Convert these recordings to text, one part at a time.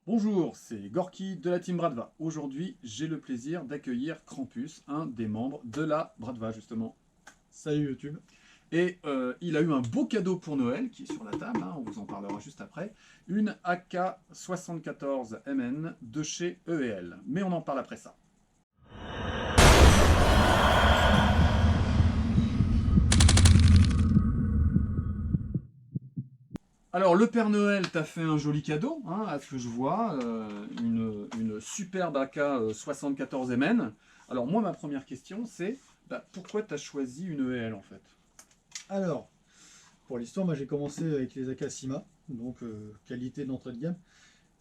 Bonjour, c'est Gorky de la team Bradva. Aujourd'hui, j'ai le plaisir d'accueillir Krampus, un des membres de la Bradva justement. Salut YouTube. Et il a eu un beau cadeau pour Noël qui est sur la table, hein, on vous en parlera juste après. Une AK-74MN de chez EEL. Mais on en parle après ça. Alors, le Père Noël t'a fait un joli cadeau, hein, à ce que je vois, une superbe AK-74MN. Alors, moi, ma première question, c'est pourquoi tu as choisi une EL en fait? Alors, pour l'histoire, moi j'ai commencé avec les Akasima, donc qualité d'entrée de gamme.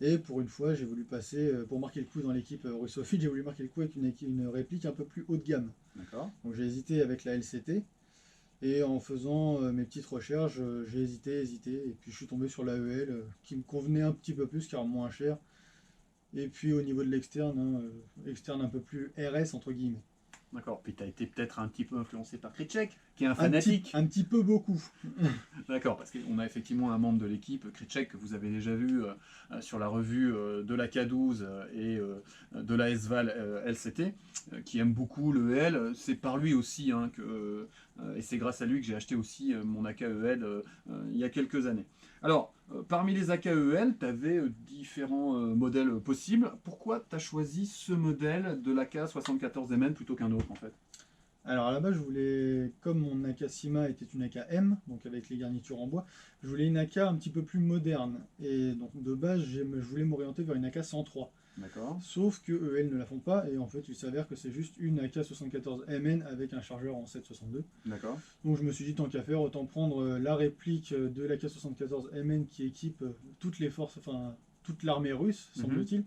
Et pour une fois, j'ai voulu passer, pour marquer le coup dans l'équipe russophile, j'ai voulu marquer le coup avec une réplique un peu plus haut de gamme. D'accord. Donc j'ai hésité avec la LCT. Et en faisant mes petites recherches, j'ai hésité. Et puis je suis tombé sur la EL qui me convenait un petit peu plus car moins cher. Et puis au niveau de l'externe, externe un peu plus RS entre guillemets. D'accord. Puis tu as été peut-être un petit peu influencé par Kritchek, qui est un Un petit, fanatique. un petit peu beaucoup. D'accord, parce qu'on a effectivement un membre de l'équipe, Kritchek, que vous avez déjà vu sur la revue de la K12 et de la SVAL LCT, qui aime beaucoup le EL. C'est par lui aussi, hein, et c'est grâce à lui que j'ai acheté aussi mon AKEL il y a quelques années. Alors, parmi les AKEL, tu avais différents modèles possibles. Pourquoi tu as choisi ce modèle de l'AK74MN plutôt qu'un autre en fait? Alors à la base, je voulais, comme mon Akasima était une AKM, donc avec les garnitures en bois, je voulais une AK un petit peu plus moderne. Et donc de base, je voulais m'orienter vers une AK 103. D'accord. Sauf que elles ne la font pas, et en fait, il s'avère que c'est juste une AK-74MN avec un chargeur en 762. D'accord. Donc je me suis dit, tant qu'à faire, autant prendre la réplique de l'AK-74MN qui équipe toutes les forces, enfin toute l'armée russe, semble-t-il.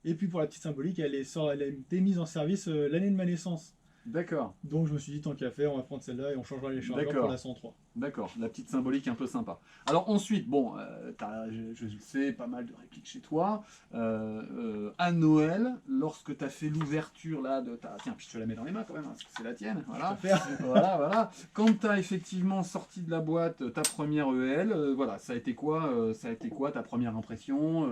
Et puis pour la petite symbolique, elle a été mise en service l'année de ma naissance. D'accord. Donc je me suis dit, tant qu'à faire, on va prendre celle-là et on changera les chargeurs pour la 103. D'accord, la petite symbolique un peu sympa. Alors ensuite, bon, je sais, pas mal de répliques chez toi. À Noël, lorsque tu as fait l'ouverture là de ta... Tiens, puis je te la mets dans les mains quand même, hein, parce que c'est la tienne. Voilà, voilà, voilà. Quand tu as effectivement sorti de la boîte ta première EL, voilà, ça a été quoi ta première impression?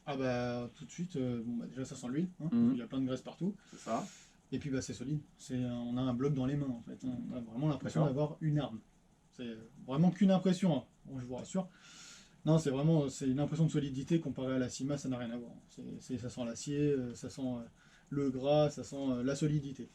Ah bah tout de suite, bon, bah, déjà ça sent l'huile, hein, Mhm. il y a plein de graisse partout. C'est ça. Et puis bah c'est solide, on a un bloc dans les mains en fait, hein. On a vraiment l'impression D'accord. d'avoir une arme. C'est vraiment qu'une impression, hein. Bon, je vous rassure. Non, c'est une impression de solidité comparée à la Cima, ça n'a rien à voir. Ça sent l'acier, ça sent le gras, ça sent la solidité.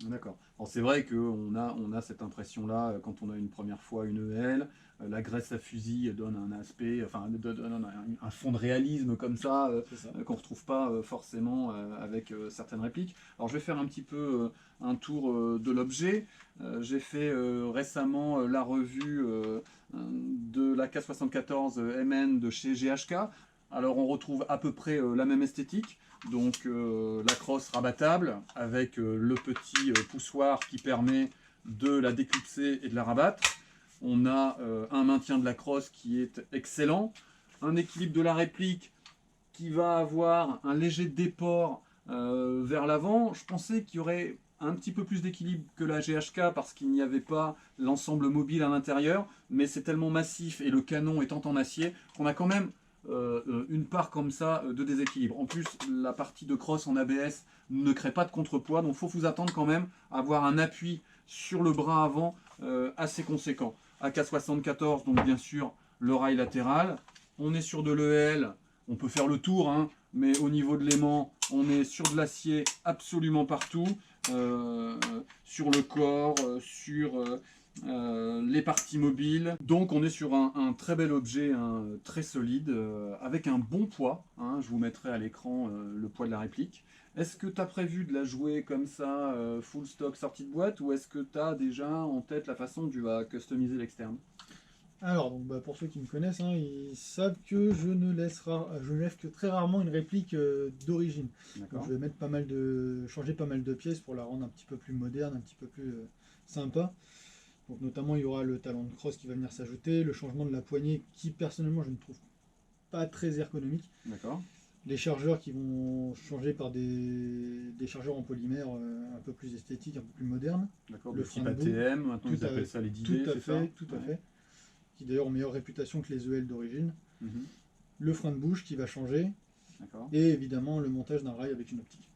D'accord. Alors c'est vrai qu'on a cette impression-là quand on a une première fois une EL. La graisse à fusil donne un aspect, enfin donne un fond de réalisme comme ça C'est ça. qu'on ne retrouve pas forcément avec certaines répliques. Alors je vais faire un petit peu un tour de l'objet. J'ai fait récemment la revue de la K74 MN de chez GHK. Alors on retrouve à peu près la même esthétique. Donc la crosse rabattable avec le petit poussoir qui permet de la déclipser et de la rabattre. On a un maintien de la crosse qui est excellent. Un équilibre de la réplique qui va avoir un léger déport vers l'avant. Je pensais qu'il y aurait un petit peu plus d'équilibre que la GHK parce qu'il n'y avait pas l'ensemble mobile à l'intérieur, mais c'est tellement massif et le canon étant en acier qu'on a quand même une part comme ça de déséquilibre. En plus, la partie de crosse en ABS ne crée pas de contrepoids, donc il faut vous attendre quand même à avoir un appui sur le bras avant assez conséquent. AK-74, donc bien sûr le rail latéral. On est sur de l'EL, on peut faire le tour, hein, mais au niveau de l'aimant, on est sur de l'acier absolument partout, sur le corps, sur les parties mobiles. Donc on est sur un très bel objet, hein, très solide, avec un bon poids, hein. Je vous mettrai à l'écran le poids de la réplique. Est-ce que tu as prévu de la jouer comme ça, full stock sortie de boîte, ou est-ce que tu as déjà en tête la façon dont tu vas customiser l'externe? Alors, donc, bah, pour ceux qui me connaissent, hein, ils savent que je ne laisse que très rarement une réplique d'origine. Donc, je vais mettre changer pas mal de pièces pour la rendre un petit peu plus moderne, un petit peu plus sympa. Donc, notamment, il y aura le talon de crosse qui va venir s'ajouter, le changement de la poignée qui, personnellement, je ne trouve pas très ergonomique. D'accord. Les chargeurs qui vont changer par des chargeurs en polymère un peu plus esthétiques, un peu plus modernes. D'accord, Le le type frein de boue, ATM, maintenant ils appellent ça les DD, c'est ça? tout à fait. Qui d'ailleurs ont meilleure réputation que les EL d'origine. Mhm. Le frein de bouche qui va changer. D'accord. Et évidemment le montage d'un rail avec une optique.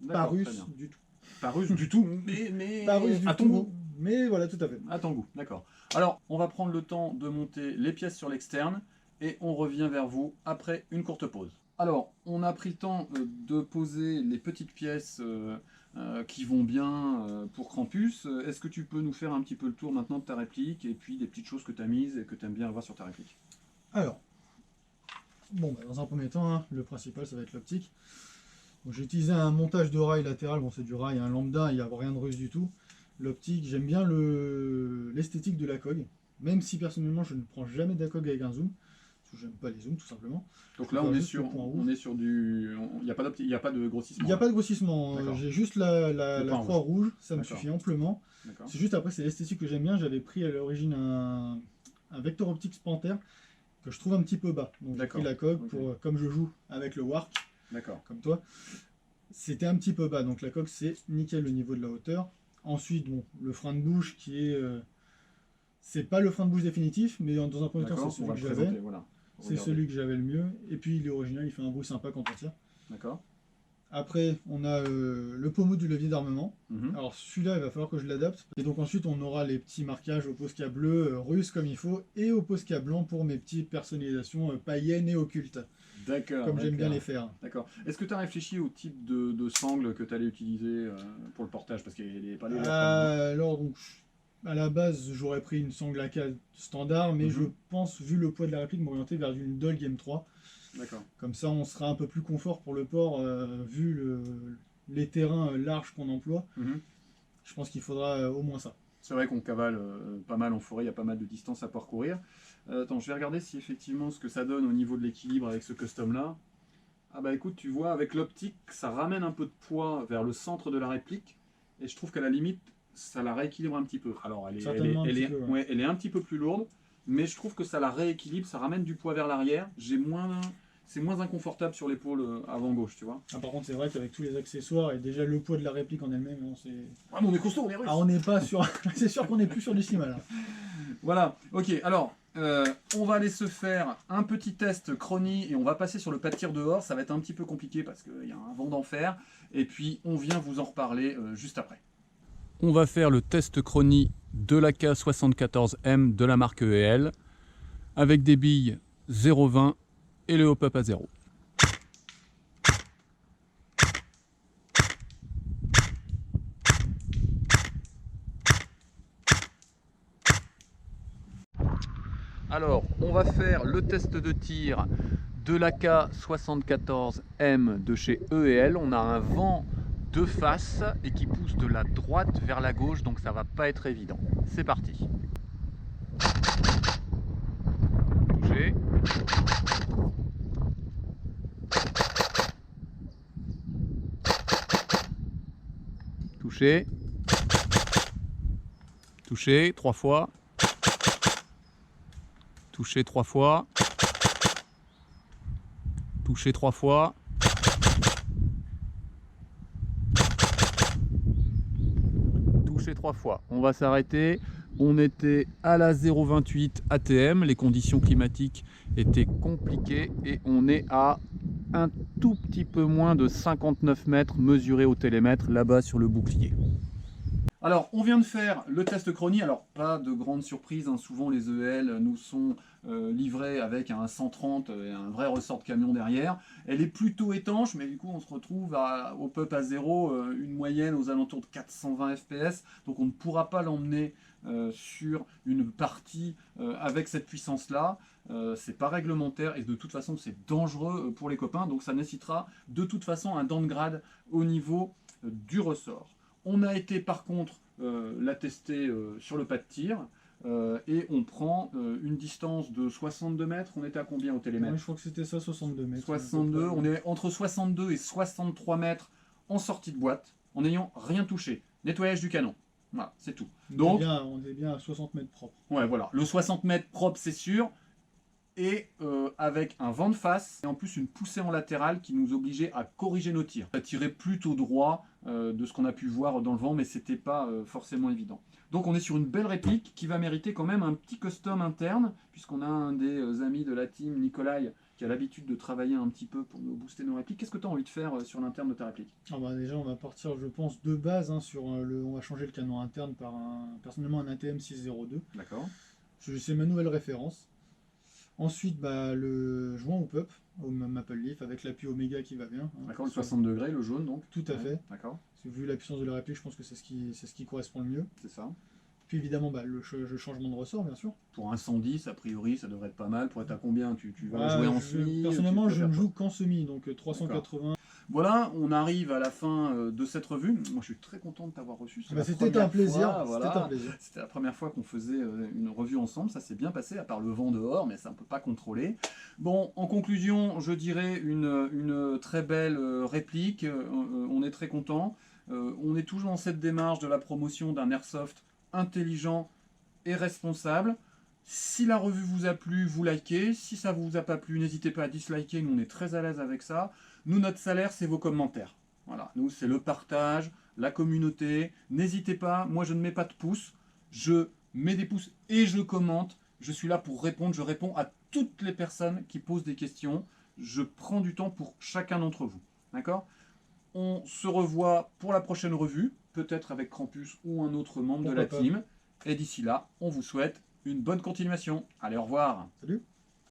Pas D'accord, très russe bien. du tout. Pas russe du tout, mais Pas russe du à ton tout, goût. mais voilà, tout à fait. À ton goût, d'accord. Alors, on va prendre le temps de monter les pièces sur l'externe et on revient vers vous après une courte pause. Alors, on a pris le temps de poser les petites pièces qui vont bien pour Krampus. Est-ce que tu peux nous faire un petit peu le tour maintenant de ta réplique et puis des petites choses que tu as mises et que tu aimes bien avoir sur ta réplique? Alors, bon, dans un premier temps, hein, le principal, ça va être l'optique. J'ai utilisé un montage de rail latéral, bon c'est du rail, un lambda, il n'y a rien de russe du tout. L'optique, j'aime bien l'esthétique de la cog, même si personnellement je ne prends jamais de la cog avec un zoom, parce que j'aime pas les zooms tout simplement. Donc là, on est sur du... Il n'y a pas il n'y a pas de grossissement. Il n'y a pas de grossissement, j'ai juste la croix rouge, ça me suffit amplement. C'est juste après, c'est l'esthétique que j'aime bien. J'avais pris à l'origine un Vector Optics Panther que je trouve un petit peu bas. Donc j'ai pris la cog pour, comme je joue avec le Wark, comme toi, c'était un petit peu bas. Donc la coque c'est nickel au niveau de la hauteur. Ensuite, bon, le frein de bouche qui est... c'est pas le frein de bouche définitif, mais dans un premier temps c'est celui que j'avais. Voilà. C'est celui que j'avais le mieux. Et puis il est original, il fait un bruit sympa quand on tire. D'accord. Après, on a le pommeau du levier d'armement. Alors celui-là, il va falloir que je l'adapte. Et donc ensuite, on aura les petits marquages au Posca bleu, russe comme il faut, et au Posca blanc pour mes petites personnalisations païennes et occultes. D'accord. Comme j'aime bien les faire. D'accord. Est-ce que tu as réfléchi au type de sangle que tu allais utiliser pour le portage? Parce qu'il n'est pas les alors, donc, à la base, j'aurais pris une sangle AK standard, mais je pense, vu le poids de la réplique, m'orienter vers une Dolg M3. D'accord. Comme ça, on sera un peu plus confort pour le port, vu les terrains larges qu'on emploie. Je pense qu'il faudra au moins ça. C'est vrai qu'on cavale pas mal en forêt, il y a pas mal de distance à parcourir. Attends, je vais regarder si effectivement ce que ça donne au niveau de l'équilibre avec ce custom-là. Ah bah écoute, tu vois, avec l'optique, ça ramène un peu de poids vers le centre de la réplique. Et je trouve qu'à la limite, ça la rééquilibre un petit peu. Alors, elle est un petit peu plus lourde, mais je trouve que ça la rééquilibre, ça ramène du poids vers l'arrière. C'est moins inconfortable sur l'épaule avant gauche, tu vois. Ah, par contre, c'est vrai qu'avec tous les accessoires et déjà le poids de la réplique en elle-même, c'est... Ah, mais on est costaud, on est russe. Ah, on n'est pas sur... c'est sûr qu'on n'est plus sur du cinéma, là. Voilà, ok, alors, on va aller se faire un petit test chronie et on va passer sur le pas de tir dehors. Ça va être un petit peu compliqué parce qu'il y a un vent d'enfer. Et puis, on vient vous en reparler juste après. On va faire le test chronie de la K74M de la marque EL avec des billes 0,20 et le hop-up à 0. Alors, on va faire le test de tir de la K74M de chez EL. On a un vent de face et qui pousse de la droite vers la gauche, donc ça va pas être évident. C'est parti. Touché. Touché. Touché 3 fois. Touché 3 fois. Touché 3 fois. Touché 3 fois. On va s'arrêter. On était à la 0,28 ATM. Les conditions climatiques étaient compliquées et on est à un tout petit peu moins de 59 mètres mesurés au télémètre là-bas sur le bouclier. Alors, on vient de faire le test chronie. Alors, pas de grande surprise, hein. Souvent les EL nous sont livrés avec un 130 et un vrai ressort de camion derrière. Elle est plutôt étanche, mais du coup, on se retrouve au pop à 0, une moyenne aux alentours de 420 fps. Donc, on ne pourra pas l'emmener sur une partie avec cette puissance-là. C'est pas réglementaire et de toute façon, c'est dangereux pour les copains. Donc, ça nécessitera de toute façon un downgrade au niveau du ressort. On a été par contre la tester sur le pas de tir et on prend une distance de 62 mètres. On était à combien au télémètre? Je crois que c'était ça, 62 mètres. 62, on est entre 62 et 63 mètres en sortie de boîte en n'ayant rien touché. Nettoyage du canon. Voilà, c'est tout. Donc, on est bien à 60 mètres propre. Ouais, voilà. Le 60 mètres propre, c'est sûr. Et avec un vent de face et en plus une poussée en latéral qui nous obligeait à corriger nos tirs. Ça tirait plutôt droit de ce qu'on a pu voir dans le vent, mais c'était pas forcément évident. Donc on est sur une belle réplique qui va mériter quand même un petit custom interne, puisqu'on a un des amis de la team, Nikolai, qui qui a l'habitude de travailler un petit peu pour nous booster nos répliques. Qu'est-ce que tu as envie de faire sur l'interne de ta réplique? Déjà, on va partir, je pense, de base sur on va changer le canon interne par personnellement un ATM 602. D'accord. C'est ma nouvelle référence. Ensuite, le joint au pop, au Maple Leaf, avec l'appui Oméga qui va bien. D'accord, le 60 degrés, le jaune donc. Tout à fait. D'accord. Vu la puissance de la réplique, je pense que c'est ce qui correspond le mieux. C'est ça. Puis évidemment, le changement de ressort, bien sûr. Pour un 110, a priori, ça devrait être pas mal. Pour être à combien tu vas jouer en semi? Personnellement, je ne joue qu'en semi, donc 380. Voilà, on arrive à la fin de cette revue. Moi, je suis très content de t'avoir reçu. C'était un plaisir. Voilà. C'était la première fois qu'on faisait une revue ensemble. Ça s'est bien passé, à part le vent dehors, mais ça on ne peut pas contrôler. Bon, en conclusion, je dirais une très belle réplique. On est très content. On est toujours dans cette démarche de la promotion d'un airsoft intelligent et responsable. Si la revue vous a plu, vous likez. Si ça ne vous a pas plu, n'hésitez pas à disliker. Nous, on est très à l'aise avec ça. Nous, notre salaire, c'est vos commentaires. Voilà, nous, c'est le partage, la communauté. N'hésitez pas, moi, je ne mets pas de pouces. Je mets des pouces et je commente. Je suis là pour répondre. Je réponds à toutes les personnes qui posent des questions. Je prends du temps pour chacun d'entre vous. D'accord ? On se revoit pour la prochaine revue, peut-être avec Krampus ou un autre membre de la team. Et d'ici là, on vous souhaite une bonne continuation. Allez, au revoir. Salut.